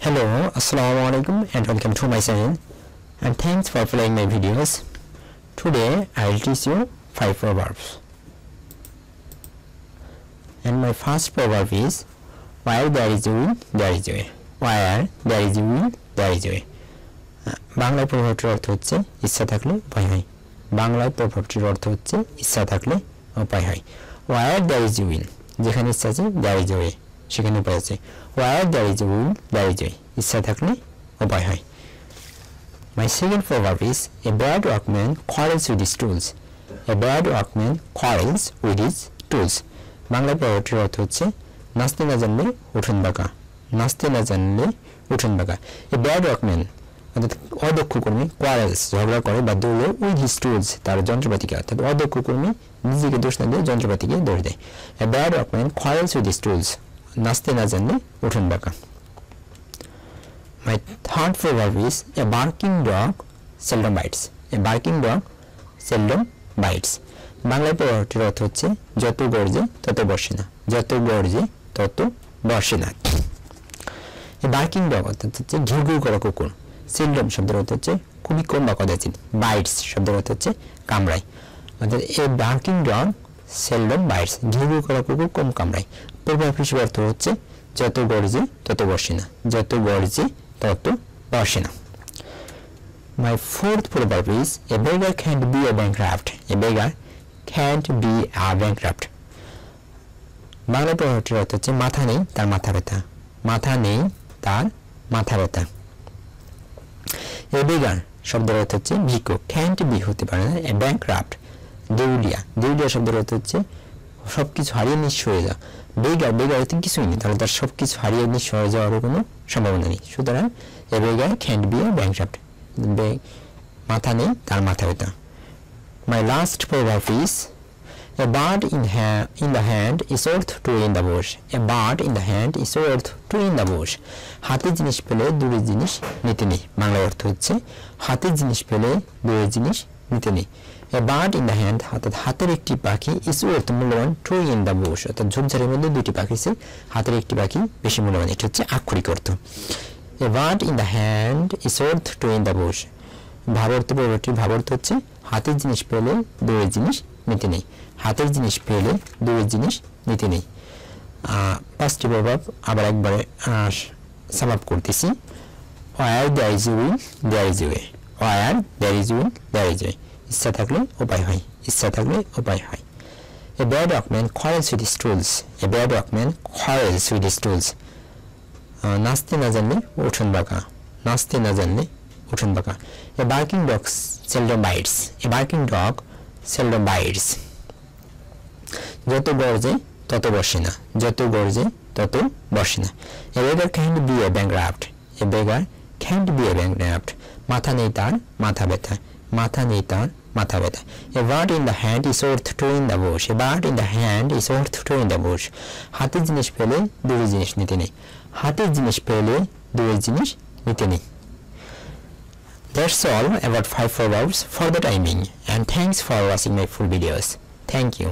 Hello, assalamu alaikum and welcome to my channel and thanks for playing my videos. Today I will teach you 5 proverbs. And my first proverb is where there is a will, there is a way. Where there is a will, there is a way. Bangla প্রভাবটির অর্থ হচ্ছে ইচ্ছা থাকলে উপায় হয়। বাংলায় প্রভাবটির অর্থ হচ্ছে ইচ্ছা থাকলে উপায় হয়। Where there is a will, যেখানে ইচ্ছা আছে there is a way, সেখানে উপায় আছে। Where there is a will, there is a way, ইচ্ছা থাকলে উপায় হয়। My second proverb is a bad workman quarrels with his tools. A bad workman quarrels with his tools. Bangla প্রভাবটির অর্থ হচ্ছে নাচতে না জানলে উঠোন বাঁকা। নাচতে না জানলে উঠোন বাঁকা। A bad workman অর্থাৎ অদক্ষ কর্মী কোয়ারেলস ঝগড়া করে বা দৌড়ে উইথ হিজ টুলস তার যন্ত্রপাতিকে অর্থাৎ অদক্ষ কর্মী নিজেকে দোষ না দিয়ে যন্ত্রপাতিকে দোষ দেয়। A bad workman quarrels with his tools. নাচতে না জানলে উঠোন বাঁকা। My third proverb is a barking dog seldom bites. A barking dog seldom bites. Bangla প্রবাদটির অর্থ হচ্ছে যত গর্জে তত বর্ষে না। যত গর্জে তত বর্ষে না। A barking dog অর্থাৎ হচ্ছে ঘিউ ঘিউ করা কুকুর। seldom শব্দের অর্থ হচ্ছে খুবই কম বা কদাচিৎ। bites শব্দের অর্থ হচ্ছে কামড়ায়। অর্থাৎ a barking dog seldom bites. ঘিউ ঘিউ করা কুকুর কম কামড়ায়। প্রভাব হিসেবে অর্থ হচ্ছে যত গর্জে তত বর্ষে না। যত গর্জে তত বর্ষে না। My fourth proverb is a beggar can't be a bankrupt. A beggar can't be a bankrupt. Bangla প্রভাবটির অর্থ হচ্ছে মাথা নেই তার মাথা ব্যথা। মাথা নেই তার মাথা ব্যথা। A beggar শব্দের অর্থ হচ্ছে ভিক্ষুক। can't be হতে পারে না। a bankrupt দেউলিয়া। দেউলিয়া শব্দের অর্থ হচ্ছে সবকিছু হারিয়ে নিঃস্ব হয়ে যাওয়া। বেগার বেগার অর্থ কিছুই নেই, তাহলে তার সবকিছু হারিয়ে নিঃস্ব হয়ে যাওয়ার কোনো সম্ভাবনা নেই। সুতরাং এ বেগার ক্যান্ট বি আ ব্যাংকরাপ্ট। মাথা নেই তার মাথা ব্যথা। My last proverb is a bird in the hand is worth two in the bush. A bird in the hand is worth two in the bush. হাতে জিনিস পেলে দূরের জিনিস নিতে নেই। বাংলা অর্থ হচ্ছে হাতে জিনিস পেলে দূরের জিনিস নিতে নেই। A bird in the hand অর্থাৎ হাতের একটি পাখি is worth মূল্যবান two in the bush অর্থাৎ ঝোপঝাড়ের মধ্যে দুটি পাখি আছে, হাতের একটি পাখি বেশি মূল্যবান। এটা হচ্ছে আক্ষরিক অর্থ। A bird in the hand is worth two in the bush. ভাবার্থ প্রভাবটি ভাবার্থ হচ্ছে হাতের জিনিস পেলে দূরের জিনিস নিতে নেই। হাতের জিনিস পেলে দূরের জিনিস নিতে নেই। পাঁচটি প্রভাব আবার একবারে সাম আপ করতেছি। Where there is a will, there is a way. Where there is a will, there is a way. ইচ্ছা থাকলে উপায় হয়। ইচ্ছা থাকলে উপায় হয়। A bad workman quarrels with his tools. A bad workman quarrels with his tools. নাচতে না জানলে উঠোন বাঁকা। নাচতে না জানলে উঠোন বাঁকা। A barking dog seldom bites. A barking dog seldom bites. যত গর্জে তত বসে না। যত গর্জে তত বসে না। A beggar can't be a bankrupt. A beggar can't be a bankrupt. মাথা নেই তার মাথা ব্যথা। মাথা নেই তার মাথা ব্যথা। A bird in the hand is worth two in the bush. A bird in the hand is worth two in the bush. হাতের জিনিস পেলে দূরের জিনিস নিতে নেই। হাতের জিনিস পেলে দূরের জিনিস নিতে নেই। That's all about 5 proverbs for the timing, and thanks for watching my full videos. Thank you.